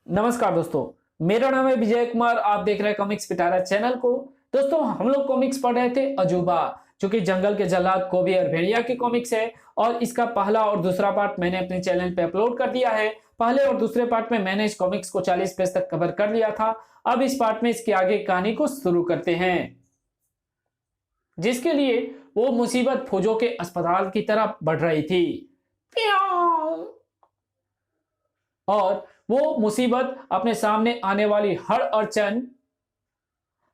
नमस्कार दोस्तों, मेरा नाम है विजय कुमार। आप देख रहे हैं कॉमिक्स पिटारा चैनल को। दोस्तों, हम लोग कॉमिक्स पढ़ रहे थे अजूबा, जो कि जंगल के जल्लाद कोबी और भेड़िया की कॉमिक्स है। और इसका पहला और दूसरा पार्ट मैंने अपने चैनल पे अपलोड कर दिया है। पहले और दूसरे पार्ट में मैंने इस कॉमिक्स को 40 पेज तक कवर कर लिया था। अब इस पार्ट में इसके आगे कहानी को शुरू करते हैं, जिसके लिए वो मुसीबत फौजों के अस्पताल की तरफ बढ़ रही थी। और वो मुसीबत अपने सामने आने वाली हर अड़चन,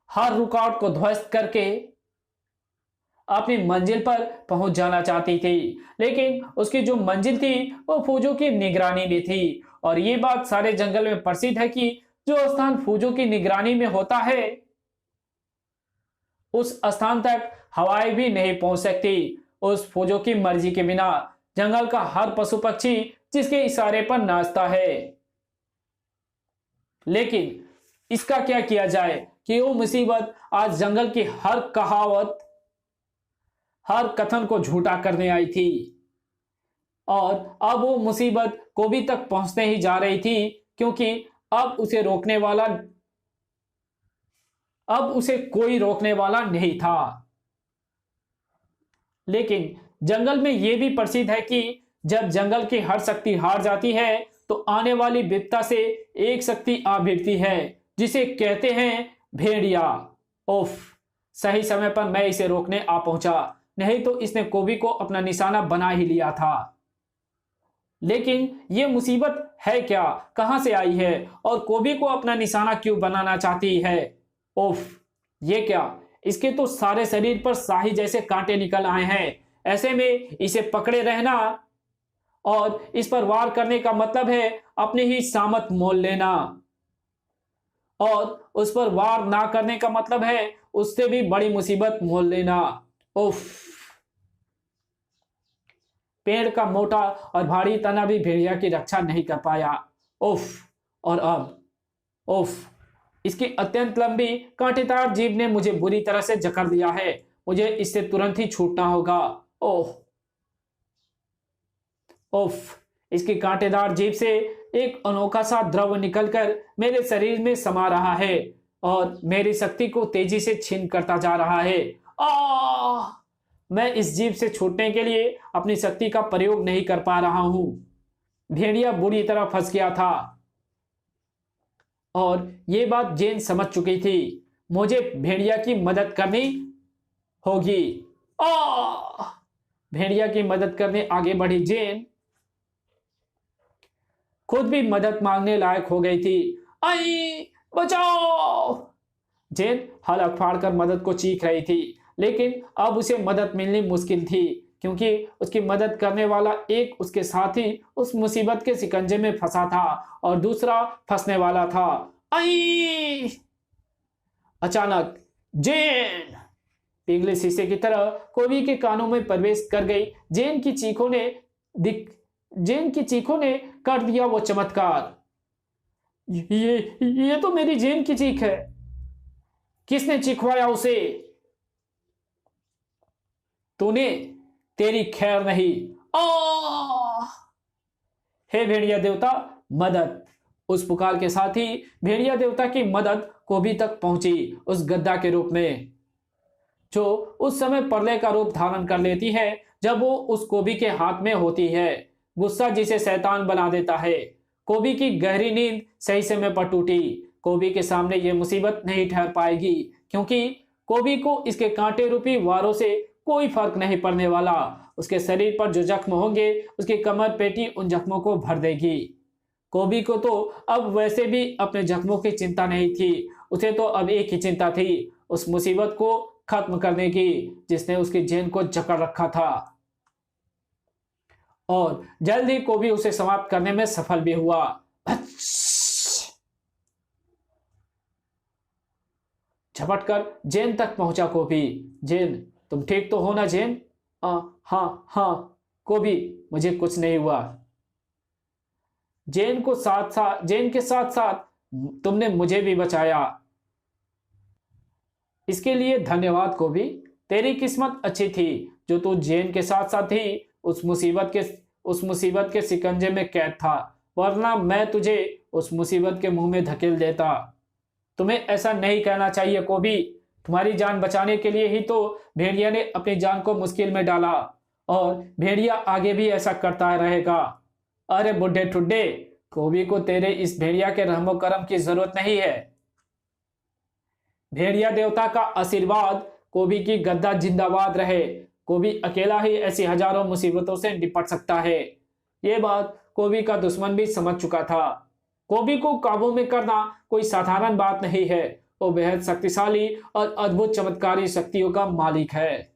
हर रुकावट को ध्वस्त करके अपनी मंजिल पर पहुंच जाना चाहती थी। लेकिन उसकी जो मंजिल थी वो फौजों की निगरानी में थी। और ये बात सारे जंगल में प्रसिद्ध है कि जो स्थान फौजों की निगरानी में होता है, उस स्थान तक हवाएं भी नहीं पहुंच सकती। उस फौजों की मर्जी के बिना जंगल का हर पशु पक्षी जिसके इशारे पर नाचता है। लेकिन इसका क्या किया जाए कि वो मुसीबत आज जंगल की हर कहावत, हर कथन को झूठा करने आई थी। और अब वो मुसीबत कोबी तक पहुंचने ही जा रही थी, क्योंकि अब उसे कोई रोकने वाला नहीं था। लेकिन जंगल में यह भी प्रसिद्ध है कि जब जंगल की हर शक्ति हार जाती है तो आने वाली विपदा से एक शक्ति आ भिड़ती है, जिसे कहते हैं भेड़िया। उफ, सही समय पर मैं इसे रोकने आ पहुंचा, नहीं तो इसने कोबी को अपना निशाना बना ही लिया था। लेकिन यह मुसीबत है क्या, कहां से आई है और कोबी को अपना निशाना क्यों बनाना चाहती है? उफ, ये क्या, इसके तो सारे शरीर पर शाही जैसे कांटे निकल आए हैं। ऐसे में इसे पकड़े रहना और इस पर वार करने का मतलब है अपनी ही सामत मोल लेना, और उस पर वार ना करने का मतलब है उससे भी बड़ी मुसीबत मोल लेना। उफ, पेड़ का मोटा और भारी तना भी भेड़िया की रक्षा नहीं कर पाया। उफ, और अब उफ, इसकी अत्यंत लंबी कांटेदार जीभ ने मुझे बुरी तरह से जकड़ दिया है। मुझे इससे तुरंत ही छूटना होगा। ओह, उफ, इसकी कांटेदार जीभ से एक अनोखा सा द्रव निकलकर मेरे शरीर में समा रहा है और मेरी शक्ति को तेजी से छीन करता जा रहा है। आह! मैं इस जीभ से छूटने के लिए अपनी शक्ति का प्रयोग नहीं कर पा रहा हूं। भेड़िया बुरी तरह फंस गया था और ये बात जेन समझ चुकी थी। मुझे भेड़िया की मदद करनी होगी। आह! भेड़िया की मदद करने आगे बढ़ी जेन खुद भी मदद मांगने लायक हो गई थी। आई, बचाओ! जेन हलक फाड़कर मदद को चीख रही थी, लेकिन अब उसे मदद मिलनी मुश्किल थी, क्योंकि उसकी मदद करने वाला एक उसके साथी उस मुसीबत के शिकंजे में फंसा था और दूसरा फंसने वाला था। आई! अचानक जेन पिघले शीशे की तरह कोबी के कानों में प्रवेश कर गई। जेन की चीखों ने कर दिया वो चमत्कार। ये तो मेरी जेन की चीख है। किसने चिखवाया उसे? तूने, तेरी खैर नहीं। हे भेड़िया देवता, मदद! उस पुकार के साथ ही भेड़िया देवता की मदद कोबी तक पहुंची, उस गद्दा के रूप में, जो उस समय प्रलय का रूप धारण कर लेती है जब वो उस कोबी के हाथ में होती है। गुस्सा जिसे शैतान बना देता है। कोबी की गहरी नींद सही समय पर टूटी। कोबी के सामने यह मुसीबत नहीं ठहर पाएगी, क्योंकि कोबी को इसके कांटे रूपी वारों से कोई फर्क नहीं पड़ने वाला। उसके शरीर पर जो जख्म होंगे, उसकी कमर पेटी उन जख्मों को भर देगी। कोबी को तो अब वैसे भी अपने जख्मों की चिंता नहीं थी। उसे तो अब एक ही चिंता थी, उस मुसीबत को खत्म करने की जिसने उसकी जेन को जकड़ रखा था। और जल्द ही कोबी उसे समाप्त करने में सफल भी हुआ। झपटकर जेन तक पहुंचा कोबी। जेन, तुम ठीक तो हो ना जेन? हाँ हाँ कोबी, मुझे कुछ नहीं हुआ। जेन के साथ साथ तुमने मुझे भी बचाया, इसके लिए धन्यवाद कोबी। तेरी किस्मत अच्छी थी जो तू जेन के साथ साथ ही उस मुसीबत के शिकंजे में कैद था, वरना मैं तुझे उस मुसीबत के मुंह में धकेल देता। तुम्हें ऐसा नहीं कहना चाहिए कोबी। तुम्हारी जान बचाने के लिए ही तो भेड़िया ने अपनी जान को मुश्किल में डाला, और भेड़िया आगे भी ऐसा करता रहेगा। अरे बुढ़े ठुड्डे, कोबी को तेरे इस भेड़िया के रहमो करम की जरूरत नहीं है। भेड़िया देवता का आशीर्वाद कोबी की गद्दा जिंदाबाद रहे। कोबी अकेला ही ऐसी हजारों मुसीबतों से निपट सकता है। ये बात कोबी का दुश्मन भी समझ चुका था। कोबी को काबू में करना कोई साधारण बात नहीं है। वो बेहद शक्तिशाली और अद्भुत चमत्कारी शक्तियों का मालिक है।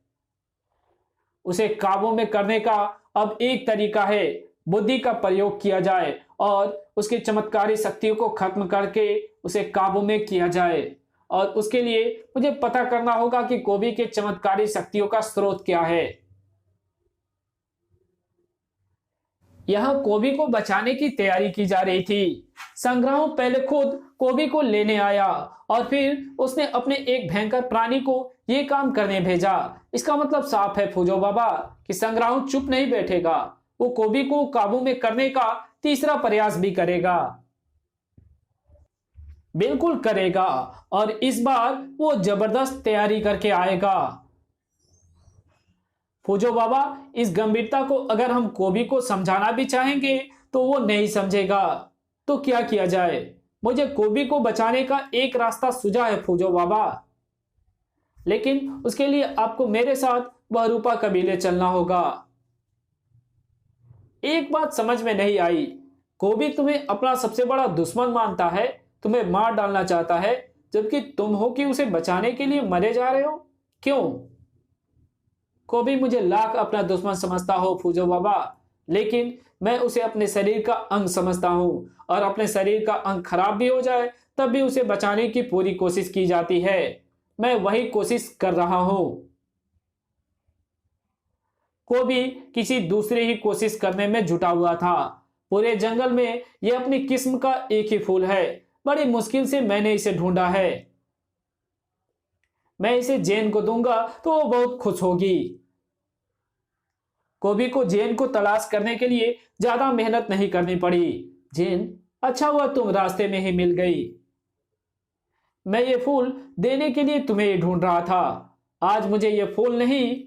उसे काबू में करने का अब एक तरीका है, बुद्धि का प्रयोग किया जाए और उसकी चमत्कारी शक्तियों को खत्म करके उसे काबू में किया जाए। और उसके लिए मुझे पता करना होगा कि कोबी के चमत्कारी शक्तियों का स्रोत क्या है। यहां कोबी को बचाने की तैयारी की जा रही थी। संग्राम पहले खुद कोबी को लेने आया और फिर उसने अपने एक भयंकर प्राणी को यह काम करने भेजा। इसका मतलब साफ है फूजो बाबा कि संग्राम चुप नहीं बैठेगा। वो कोबी को काबू में करने का तीसरा प्रयास भी करेगा। बिल्कुल करेगा, और इस बार वो जबरदस्त तैयारी करके आएगा। फूजो बाबा, इस गंभीरता को अगर हम कोबी को समझाना भी चाहेंगे तो वो नहीं समझेगा। तो क्या किया जाए? मुझे कोबी को बचाने का एक रास्ता सूझा है फूजो बाबा, लेकिन उसके लिए आपको मेरे साथ बहरूपा कबीले चलना होगा। एक बात समझ में नहीं आई, कोबी तुम्हें अपना सबसे बड़ा दुश्मन मानता है, तुम्हें मार डालना चाहता है, जबकि तुम हो कि उसे बचाने के लिए मरे जा रहे हो। क्यों? कोबी मुझे लाख अपना दुश्मन समझता हो फूजो बाबा, लेकिन मैं उसे अपने शरीर का अंग समझता हूं, और अपने शरीर का अंग खराब भी हो जाए तब भी उसे बचाने की पूरी कोशिश की जाती है। मैं वही कोशिश कर रहा हूं। कोबी किसी दूसरे ही कोशिश करने में जुटा हुआ था। पूरे जंगल में यह अपनी किस्म का एक ही फूल है। बड़ी मुश्किल से मैंने इसे ढूंढा है। मैं इसे जेन को दूंगा तो वो बहुत खुश होगी। कोबी को जेन को तलाश करने के लिए ज्यादा मेहनत नहीं करनी पड़ी। जेन, अच्छा हुआ तुम रास्ते में ही मिल गई। मैं ये फूल देने के लिए तुम्हें ही ढूंढ रहा था। आज मुझे ये फूल नहीं,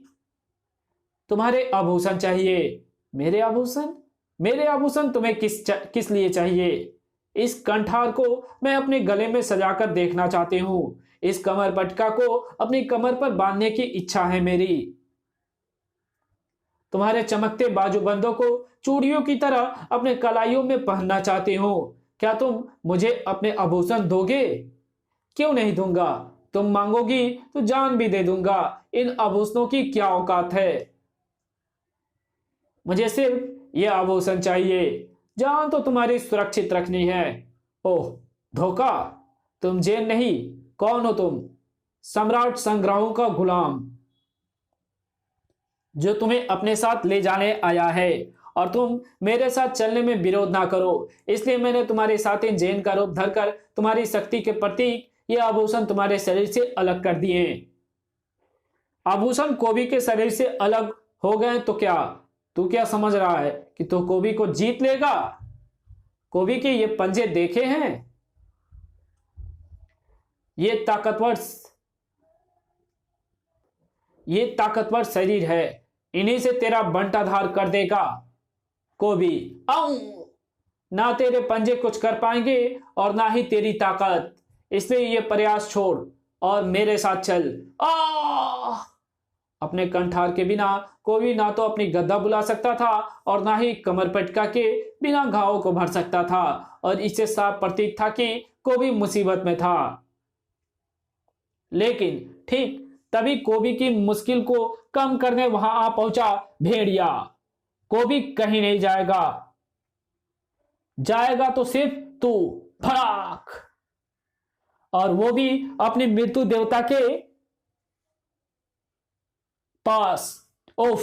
तुम्हारे आभूषण चाहिए। मेरे आभूषण? मेरे आभूषण तुम्हें किस लिए चाहिए? इस कंठार को मैं अपने गले में सजाकर देखना चाहती हूं। इस कमर पटका को अपनी कमर पर बांधने की इच्छा है मेरी। तुम्हारे चमकते बाजूबंदों को चूड़ियों की तरह अपने कलाइयों में पहनना चाहती हूं। क्या तुम मुझे अपने आभूषण दोगे? क्यों नहीं दूंगा। तुम मांगोगी तो जान भी दे दूंगा। इन आभूषणों की क्या औकात है। मुझे सिर्फ ये आभूषण चाहिए। जान तो तुम्हारी सुरक्षित रखनी है। ओह धोखा! तुम जेन नहीं, कौन हो तुम? सम्राट संग्राहों का गुलाम, जो तुम्हें अपने साथ ले जाने आया है। और तुम मेरे साथ चलने में विरोध ना करो, इसलिए मैंने तुम्हारे साथ इन जेन का रूप धरकर तुम्हारी शक्ति के प्रतीक ये आभूषण तुम्हारे शरीर से अलग कर दिए। आभूषण कोबी के शरीर से अलग हो गए तो क्या? तू क्या समझ रहा है कि तू कोबी को जीत लेगा? कोबी के ये पंजे देखे हैं? ये ताकतवर शरीर है। इन्हीं से तेरा बंटाधार कर देगा कोबी। आऊ! ना तेरे पंजे कुछ कर पाएंगे और ना ही तेरी ताकत। इसलिए ये प्रयास छोड़ और मेरे साथ चल। अपने कंठार के बिना कोबी ना तो अपनी गद्दा बुला सकता था और ना ही कमर पटका के बिना घावों को भर सकता था, और इससे साफ प्रतीत था कि कोबी मुसीबत में था। लेकिन ठीक तभी कोबी की मुश्किल को कम करने वहां आ पहुंचा भेड़िया। कोबी कहीं नहीं जाएगा, जाएगा तो सिर्फ तू। भड़ाक! और वो भी अपनी मृत्यु देवता के पास। उफ!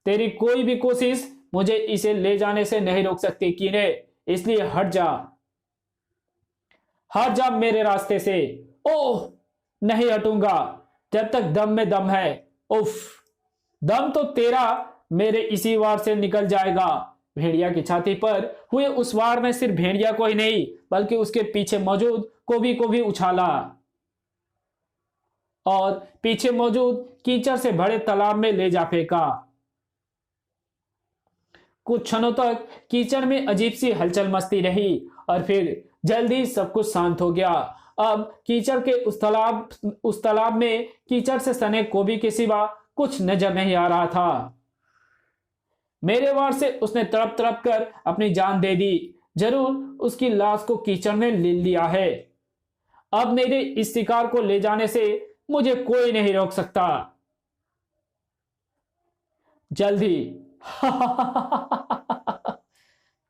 तेरी कोई भी कोशिश मुझे इसे ले जाने से नहीं रोक सकती कीने, इसलिए हट जा मेरे रास्ते से। ओह! नहीं हटूंगा जब तक दम में दम है। उफ! दम तो तेरा मेरे इसी वार से निकल जाएगा। भेड़िया की छाती पर हुए उस वार में सिर्फ भेड़िया को ही नहीं बल्कि उसके पीछे मौजूद कोबी को भी उछाला और पीछे मौजूद कीचड़ से भरे तालाब में ले जा फेंका। कुछ क्षणों तक कीचड़ में अजीब सी हलचल मचती रही और फिर जल्दी सब कुछ शांत हो गया। अब कीचड़ के उस तालाब में कीचड़ से सने कोबी के सिवा कुछ नजर नहीं आ रहा था। मेरे वार से उसने तड़प तड़प कर अपनी जान दे दी। जरूर उसकी लाश को कीचड़ ने ले लिया है। अब मेरे इस शिकार को ले जाने से मुझे कोई नहीं रोक सकता। जल्दी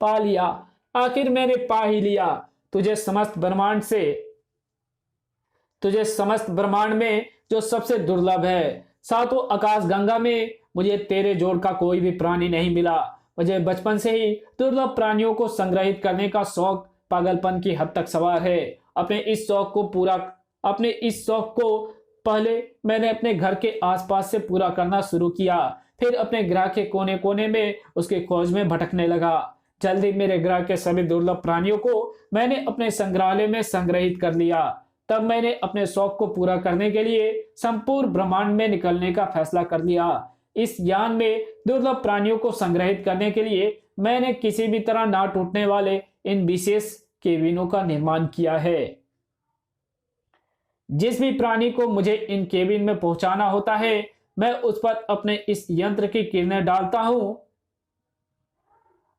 पा लिया, आखिर मैंने पा ही लिया। तुझे समस्त ब्रह्मांड में जो सबसे दुर्लभ है, सातों आकाश गंगा में मुझे तेरे जोड़ का कोई भी प्राणी नहीं मिला। मुझे बचपन से ही दुर्लभ प्राणियों को संग्रहित करने का शौक पागलपन की हद तक सवार है। अपने इस शौक को पहले मैंने अपने घर के आसपास से पूरा करना शुरू किया, फिर अपने ग्रह के कोने कोने में उसकी खोज में भटकने लगा। जल्दी मेरे ग्रह के सभी दुर्लभ प्राणियों को मैंने अपने संग्रहालय में संग्रहित कर लिया। तब मैंने अपने शौक को पूरा करने के लिए संपूर्ण ब्रह्मांड में निकलने का फैसला कर लिया। इस यान में दुर्लभ प्राणियों को संग्रहित करने के लिए मैंने किसी भी तरह ना टूटने वाले इन विशेष केबिनों का निर्माण किया है। जिस भी प्राणी को मुझे इन केबिन में पहुंचाना होता है, मैं उस पर अपने इस यंत्र की किरणें डालता हूं।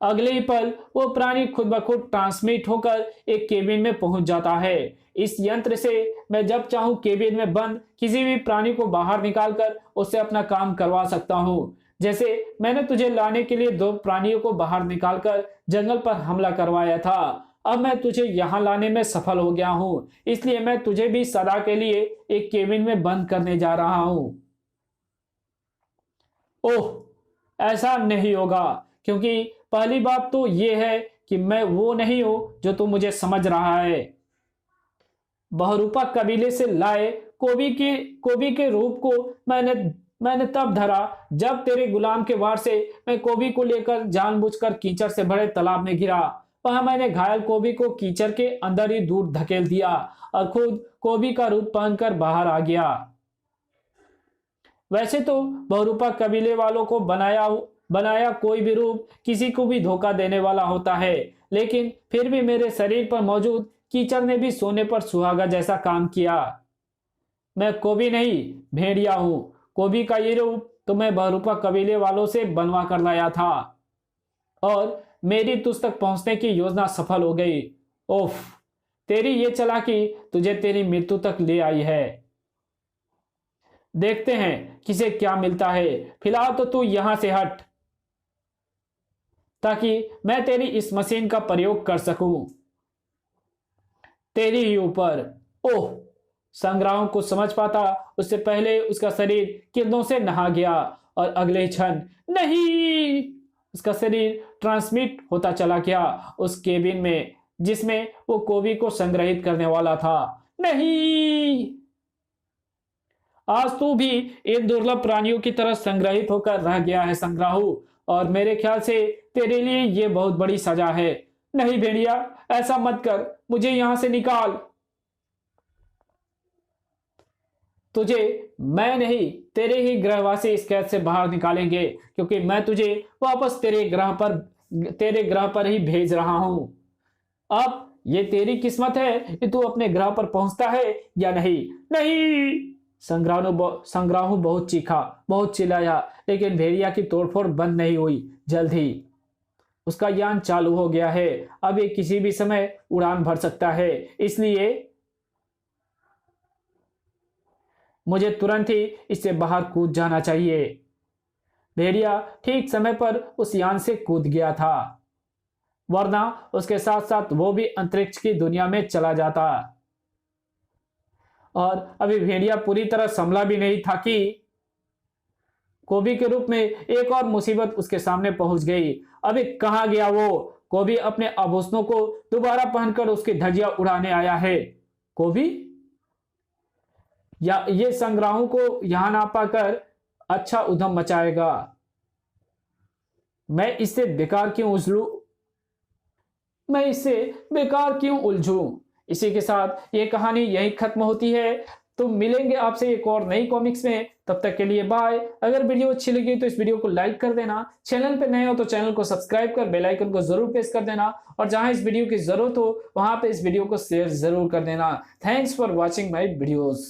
अगले ही पल वो प्राणी खुद ब खुद ट्रांसमिट होकर एक केबिन में पहुंच जाता है। इस यंत्र से मैं जब चाहूं केबिन में बंद किसी भी प्राणी को बाहर निकालकर उससे अपना काम करवा सकता हूं। जैसे मैंने तुझे लाने के लिए 2 प्राणियों को बाहर निकालकर जंगल पर हमला करवाया था। अब मैं तुझे यहाँ लाने में सफल हो गया हूँ, इसलिए मैं तुझे भी सदा के लिए एक केबिन में बंद करने जा रहा हूँ। ओह, ऐसा नहीं होगा, क्योंकि पहली बात तो यह है कि मैं वो नहीं हूं जो तू मुझे समझ रहा है। बहुरूपा कबीले से लाए कोबी के रूप को मैंने तब धरा जब तेरे गुलाम के वार से मैं कोबी को लेकर जानबूझकर कीचड़ से भरे तालाब में गिरा। वहां मैंने घायल कोबी को कीचड़ के अंदर ही दूर धकेल दिया और खुद कोबी का रूप पहनकर बाहर आ गया। वैसे तो बहुरूपा कबीले वालों को बनाया कोई भी रूप किसी को भी धोखा देने वाला होता है, लेकिन फिर भी मेरे शरीर पर मौजूद कीचड़ ने भी सोने पर सुहागा जैसा काम किया। मैं कोबी नहीं, भेड़िया हूं। कोबी का ये रूप तो मैं बहुरूपा कबीले वालों से बनवा कर लाया था और मेरी तुझ तक पहुंचने की योजना सफल हो गई। ओफ, तेरी ये चालाकी तुझे तेरी मृत्यु तक ले आई है। देखते हैं किसे क्या मिलता है। फिलहाल तो तू यहां से हट ताकि मैं तेरी इस मशीन का प्रयोग कर सकूं तेरी ही ऊपर। ओह, संग्राम को समझ पाता उससे पहले उसका शरीर किरणों से नहा गया और अगले क्षण नहीं, उसका शरीर ट्रांसमिट होता चला गया उस केबिन में जिसमें वो कोबी को संग्रहित करने वाला था। नहीं, आज तू भी इन दुर्लभ प्राणियों की तरह संग्रहित होकर रह गया है संग्राहु, और मेरे ख्याल से तेरे लिए ये बहुत बड़ी सजा है। नहीं भेड़िया, ऐसा मत कर, मुझे यहां से निकाल। तुझे मैं नहीं, तेरे ही ग्रहवासी इस कैद से बाहर निकालेंगे, क्योंकि मैं तुझे वापस तेरे ग्रह पर ही भेज रहा हूं। अब ये तेरी किस्मत है कि तू अपने ग्रह पर पहुंचता है या नहीं। नहीं, संग्राहु बहुत चीखा, बहुत चिल्लाया, लेकिन भेड़िया की तोड़फोड़ बंद नहीं हुई। जल्द ही उसका यान चालू हो गया है। अब ये किसी भी समय उड़ान भर सकता है, इसलिए मुझे तुरंत ही इससे बाहर कूद जाना चाहिए। भेड़िया ठीक समय पर उस यान से कूद गया था, वरना उसके साथ साथ वो भी अंतरिक्ष की दुनिया में चला जाता। और अभी भेड़िया पूरी तरह संभला भी नहीं था कि कोबी के रूप में एक और मुसीबत उसके सामने पहुंच गई। अभी कहां गया वो? कोबी अपने आभूषणों को दोबारा पहनकर उसकी धज्जियां उड़ाने आया है। कोबी या ये संग्राहों को यहां ना पाकर अच्छा उधम मचाएगा। मैं इससे बेकार क्यों उलझूं मैं इससे बेकार क्यों उलझूं। इसी के साथ ये कहानी यही खत्म होती है। तो मिलेंगे आपसे एक और नई कॉमिक्स में, तब तक के लिए बाय। अगर वीडियो अच्छी लगी तो इस वीडियो को लाइक कर देना, चैनल पे नए हो तो चैनल को सब्सक्राइब कर बेल आइकन को जरूर प्रेस कर देना, और जहां इस वीडियो की जरूरत हो वहां पे इस वीडियो को शेयर जरूर कर देना। Thanks for watching my videos.